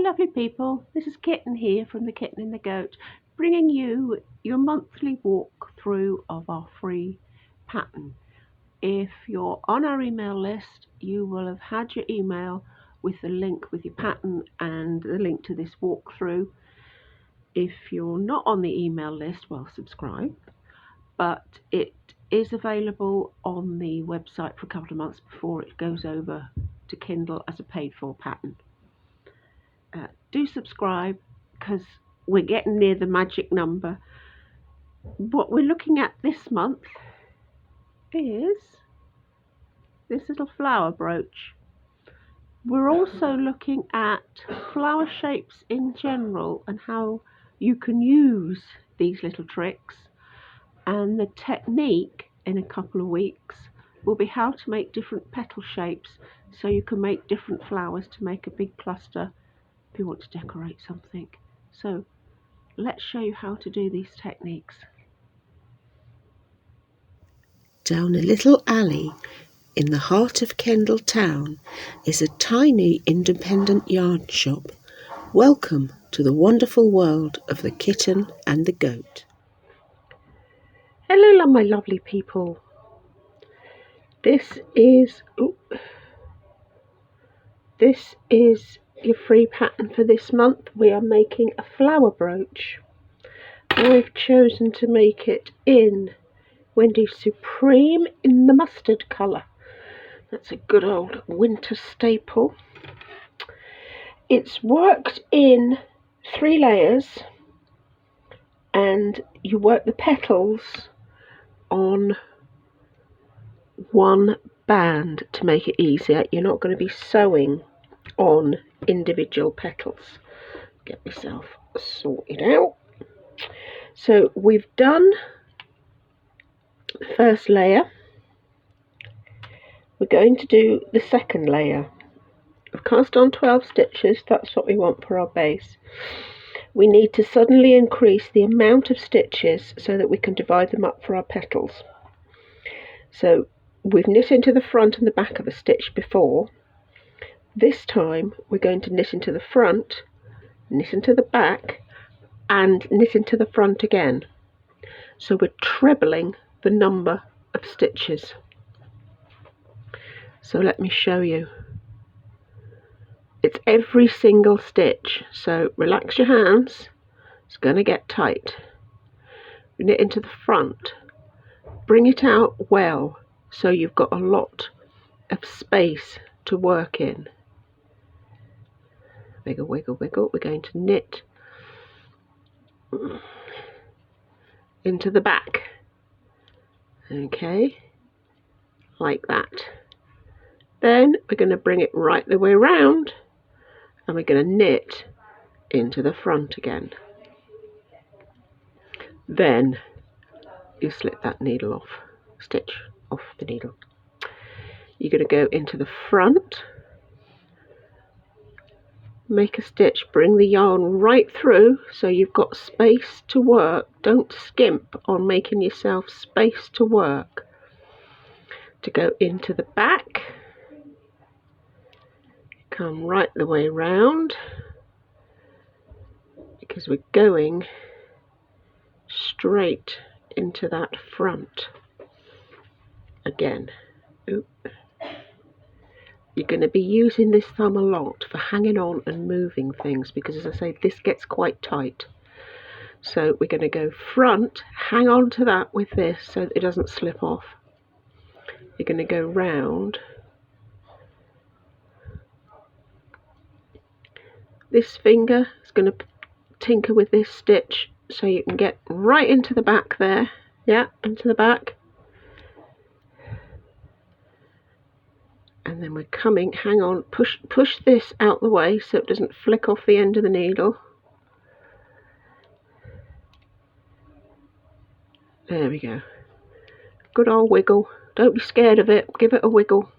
lovely people, this is Kitten here from the Kitten and the Goat, bringing you your monthly walkthrough of our free pattern. If you're on our email list, you will have had your email with the link with your pattern and the link to this walkthrough. If you're not on the email list, well, subscribe, but it is available on the website for a couple of months before it goes over to Kendal as a paid for pattern. Do subscribe because we're getting near the magic number. What we're looking at this month is this little flower brooch. We're also looking at flower shapes in general and how you can use these little tricks, and the technique in a couple of weeks will be how to make different petal shapes so you can make different flowers to make a big cluster if you want to decorate something. So let's show you how to do these techniques. Down a little alley in the heart of Kendal town is a tiny independent yarn shop. Welcome to the wonderful world of the Kitten and the Goat. Hello my lovely people. This is your free pattern for this month. We are making a flower brooch. I've chosen to make it in Wendy Supreme in the mustard colour. That's a good old winter staple. It's worked in 3 layers, and you work the petals on one band to make it easier. You're not going to be sewing on individual petals. Get myself sorted out. So we've done the first layer. We're going to do the second layer. I've cast on 12 stitches. That's what we want for our base. We need to suddenly increase the amount of stitches so that we can divide them up for our petals. So we've knit into the front and the back of a stitch before. This time we're going to knit into the front, knit into the back, and knit into the front again. So we're trebling the number of stitches. So let me show you. It's every single stitch, so relax your hands, it's going to get tight. Knit into the front, bring it out well so you've got a lot of space to work in. Wiggle, wiggle, wiggle. We're going to knit into the back, okay, like that. Then we're going to bring it right the way around and we're going to knit into the front again. Then you slip that needle off, stitch off the needle. You're going to go into the front, make a stitch, bring the yarn right through so you've got space to work. Don't skimp on making yourself space to work. To go into the back, come right the way round because we're going straight into that front again. Oop. You're going to be using this thumb a lot for hanging on and moving things because, as I say, this gets quite tight. So we're going to go front, hang on to that with this so that it doesn't slip off. You're going to go round. This finger is going to tinker with this stitch so you can get right into the back there. Yeah, into the back. And then we're coming, hang on, push this out the way so it doesn't flick off the end of the needle. There we go. Good old wiggle. Don't be scared of it. Give it a wiggle.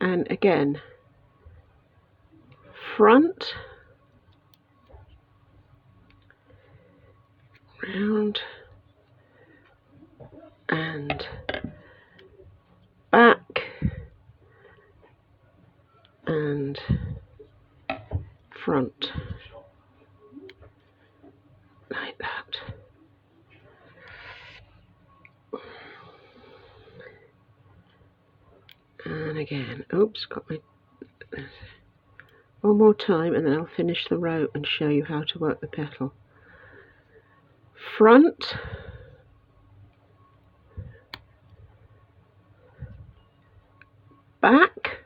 And again, front, round, and back, and front, like that. And again, oops, got my, one more time, and then I'll finish the row and show you how to work the petal. Front, back,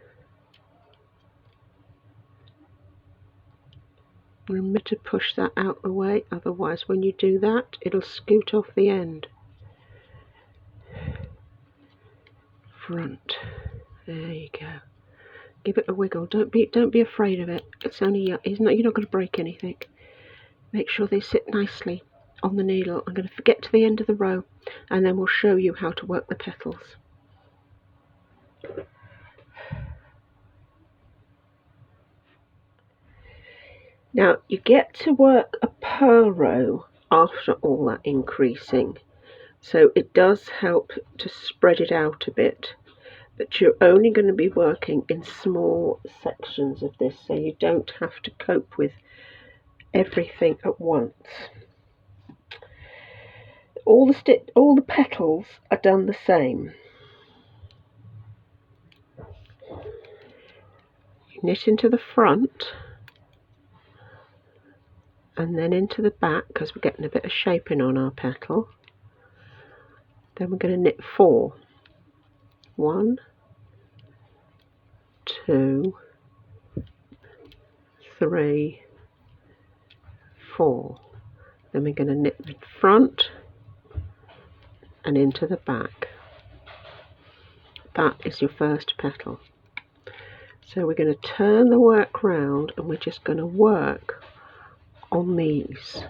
remember to push that out the way, otherwise when you do that it'll scoot off the end. Front, there you go. Give it a wiggle. Don't be afraid of it. It's only you're not going to break anything. Make sure they sit nicely on the needle. I'm going to get to the end of the row, and then we'll show you how to work the petals. Now you get to work a purl row after all that increasing, so it does help to spread it out a bit. But you're only going to be working in small sections of this, so you don't have to cope with everything at once. All the petals are done the same. You knit into the front and then into the back, because we're getting a bit of shaping on our petal. Then we're going to knit 4. 1, 2, 3, 4. Then we're going to knit the front and into the back. That is your first petal. So we're going to turn the work round, and we're just going to work on these.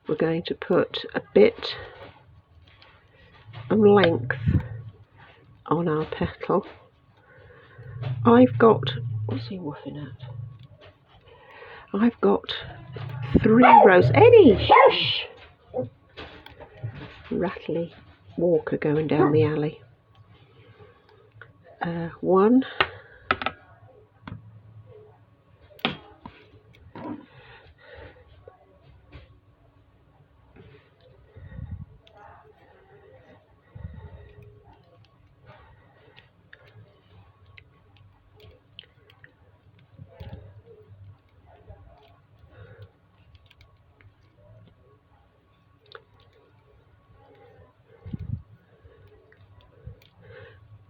We're going to put a bit of length on our petal. I've got, what's he woofing at? I've got 3 rows. Eddie, shush! Rattly walker going down the alley. 1,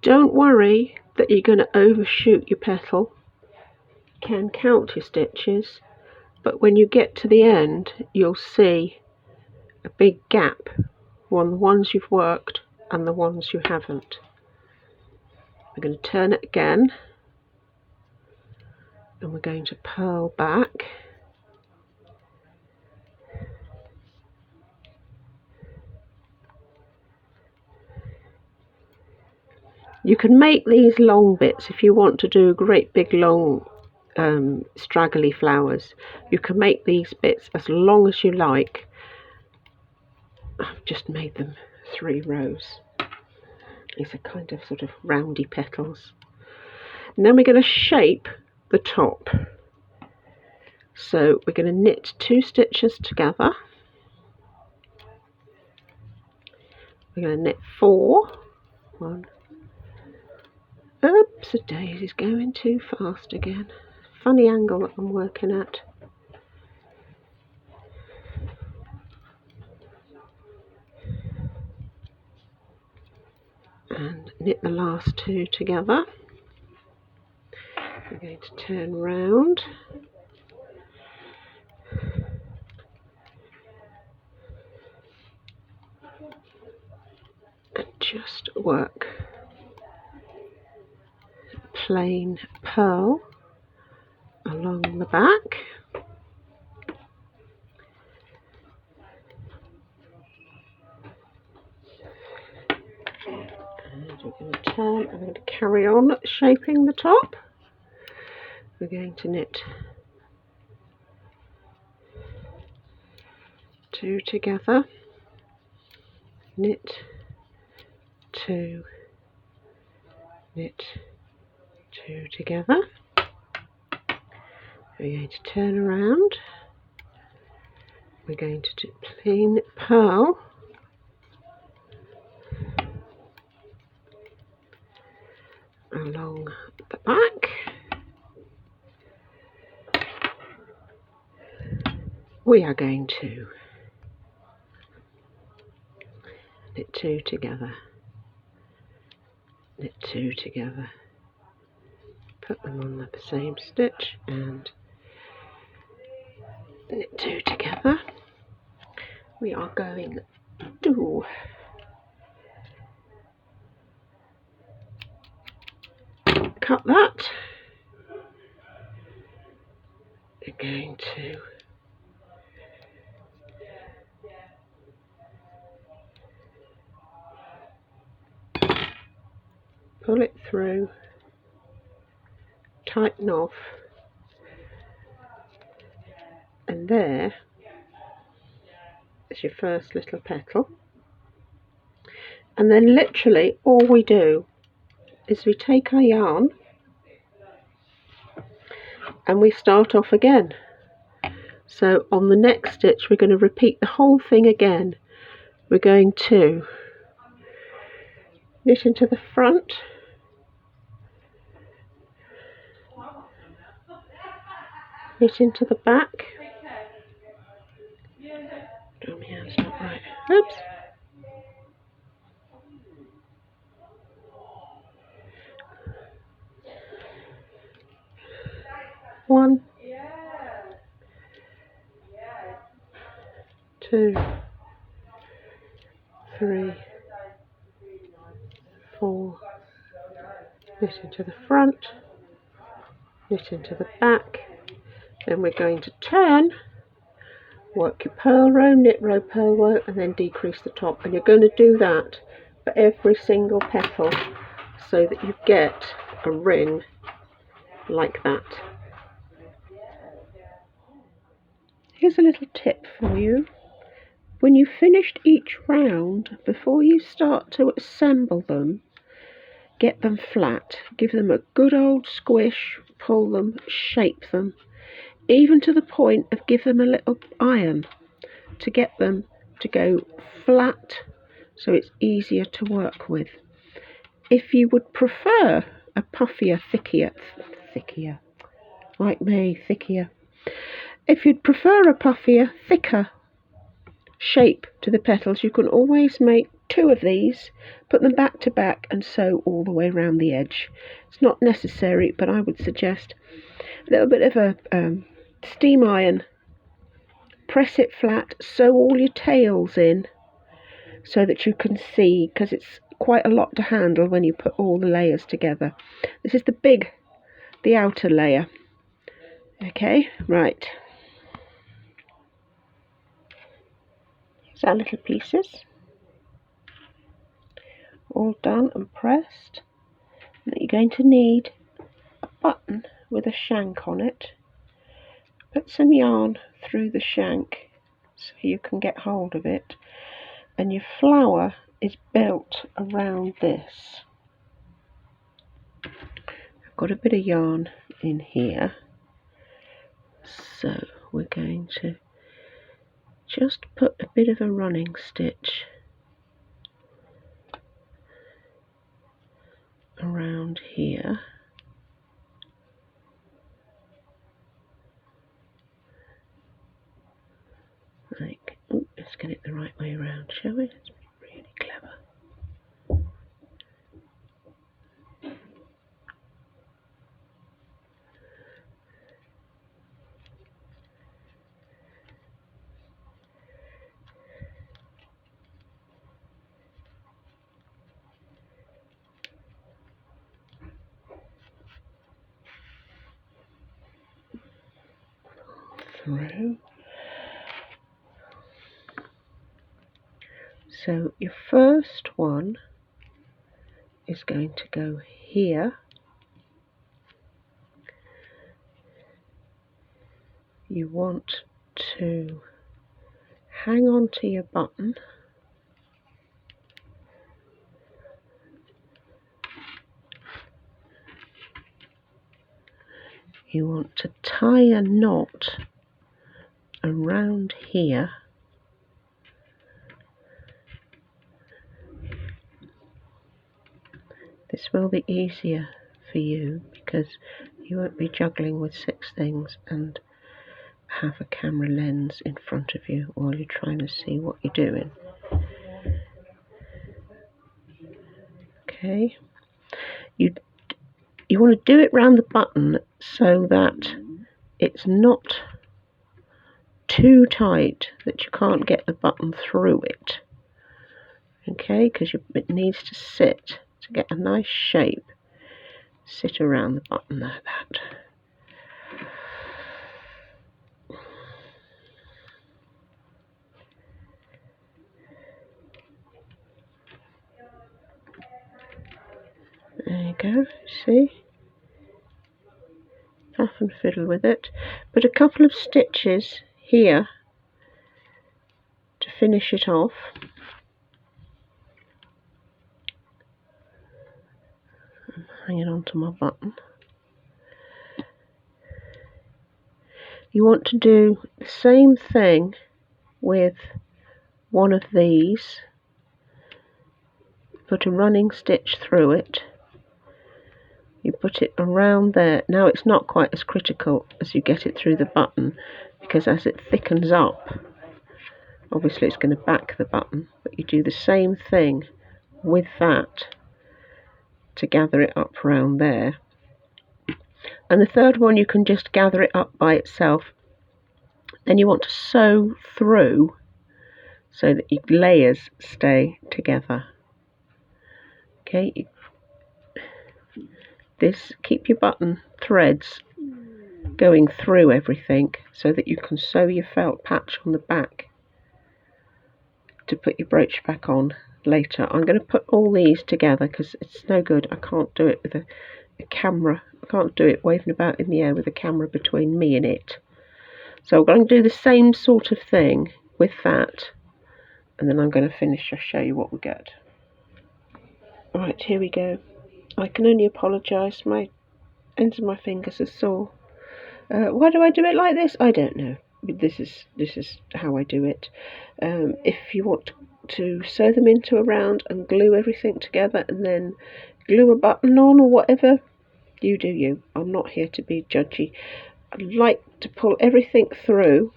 'Don't worry that you're going to overshoot your petal. You can count your stitches, but when you get to the end you'll see a big gap on the ones you've worked and the ones you haven't. We're going to turn it again, and we're going to purl back. You can make these long bits if you want to do great big long straggly flowers. You can make these bits as long as you like. I've just made them 3 rows. These are kind of sort of roundy petals. And then we're going to shape the top. So we're going to knit 2 stitches together. We're going to knit 4. 1. Oops, the daisy's going too fast again. Funny angle that I'm working at. And knit the last 2 together. We're going to turn round. And just work plain purl along the back. And we're going to turn, I'm going to carry on shaping the top. We're going to knit 2 together, knit 2, knit 2 together, We're going to turn around. We're going to do plain pearl along the back. We are going to knit 2 together, knit 2 together, put them on the same stitch and knit 2 together. We are going to cut that. We're going to pull it through, tighten off, and there is your first little petal. And then literally all we do is we take our yarn and we start off again. So on the next stitch we're going to repeat the whole thing again. We're going to knit into the front, knit into the back. Oh, my hand's not right. Oops. One, 2, 3, 4, knit into the front, knit into the back. Then we're going to turn, work your purl row, knit row, purl row, and then decrease the top. And you're going to do that for every single petal so that you get a ring like that. Here's a little tip for you. When you've finished each round, before you start to assemble them, get them flat. Give them a good old squish, pull them, shape them, even to the point of give them a little iron to get them to go flat so it's easier to work with. If you would prefer a puffier, thickier, like me, thickier. If you'd prefer a puffier, thicker shape to the petals, you can always make 2 of these, put them back to back and sew all the way around the edge. It's not necessary, but I would suggest a little bit of a steam iron, press it flat, sew all your tails in so that you can see, because it's quite a lot to handle when you put all the layers together. This is the outer layer. Okay, right. Here's our little pieces, all done and pressed. And you're going to need a button with a shank on it. Put some yarn through the shank so you can get hold of it. And your flower is built around this. I've got a bit of yarn in here, so we're going to just put a bit of a running stitch around here. Like, oh, let's get it the right way around, shall we? Let's be really clever. Through. So your first one is going to go here. You want to hang on to your button you want to tie a knot around here. This will be easier for you because you won't be juggling with 6 things and have a camera lens in front of you while you're trying to see what you're doing. Okay, you want to do it round the button so that it's not too tight that you can't get the button through it. Okay, because it needs to sit to get a nice shape. Sit around the button like that. There you go, see? Huff and fiddle with it. Put a couple of stitches here to finish it off. I'm hanging on to my button. You want to do the same thing with one of these. Put a running stitch through it. You put it around there. Now it's not quite as critical as you get it through the button, because as it thickens up, obviously it's going to back the button, but you do the same thing with that to gather it up round there. And the third one you can just gather it up by itself. Then you want to sew through so that your layers stay together. Okay, keep your button threads going through everything so that you can sew your felt patch on the back to put your brooch back on later. I'm going to put all these together because it's no good. I can't do it with a camera. I can't do it waving about in the air with a camera between me and it. So I'm going to do the same sort of thing with that, and then I'm going to finish. I'll show you what we get. Right, here we go. I can only apologise. My ends of my fingers are sore. Why do I do it like this? I don't know. This is how I do it. If you want to sew them into a round and glue everything together and then glue a button on or whatever, you do you. I'm not here to be judgy. I like to pull everything through,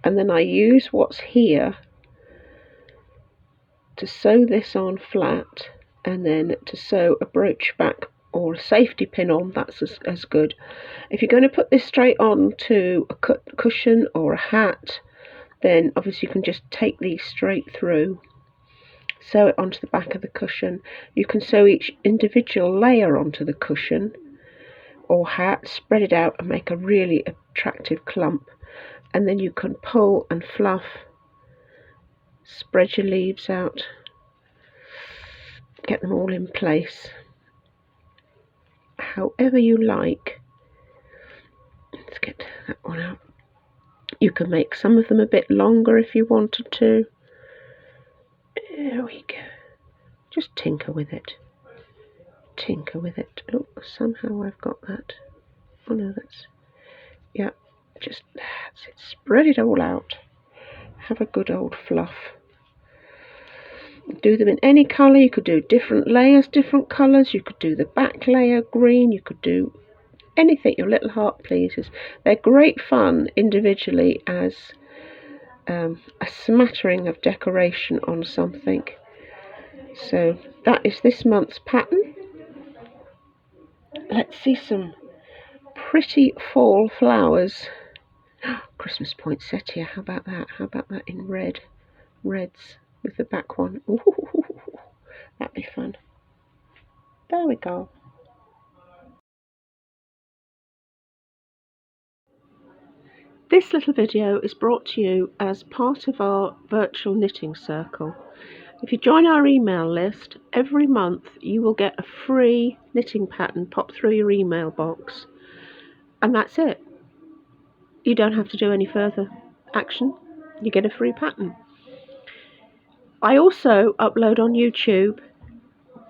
and then I use what's here to sew this on flat, and then to sew a brooch back or a safety pin on. That's as good. If you're going to put this straight on to a cushion or a hat, then obviously you can just take these straight through, sew it onto the back of the cushion. You can sew each individual layer onto the cushion or hat, spread it out and make a really attractive clump, and then you can pull and fluff, spread your leaves out, get them all in place however you like. Let's get that one out. You can make some of them a bit longer if you wanted to. There we go. Just tinker with it. Tinker with it. Oh, somehow I've got that. Oh no, that's... yeah, just that's it. Spread it all out. Have a good old fluff. Do them in any colour. You could do different layers, different colours. You could do the back layer green. You could do anything your little heart pleases. They're great fun individually as a smattering of decoration on something. So that is this month's pattern. Let's see some pretty fall flowers. Christmas poinsettia, how about that? How about that in reds with the back one? Ooh, that'd be fun. There we go. This little video is brought to you as part of our virtual knitting circle. If you join our email list, every month you will get a free knitting pattern pop through your email box, and that's it. You don't have to do any further action. You get a free pattern. I also upload on YouTube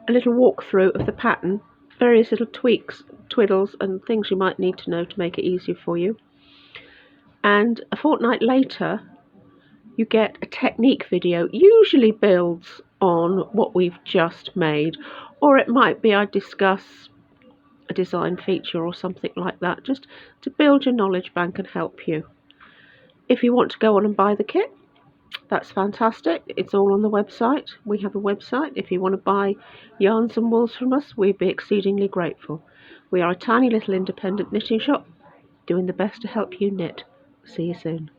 a little walkthrough of the pattern, various little tweaks twiddles and things you might need to know to make it easier for you. And a fortnight later, you get a technique video, usually builds on what we've just made, or it might be I discuss a design feature or something like that, just to build your knowledge bank and help you. If you want to go on and buy the kit, that's fantastic. It's all on the website. We have a website. If you want to buy yarns and wools from us, we'd be exceedingly grateful. We are a tiny little independent knitting shop doing the best to help you knit. See you soon.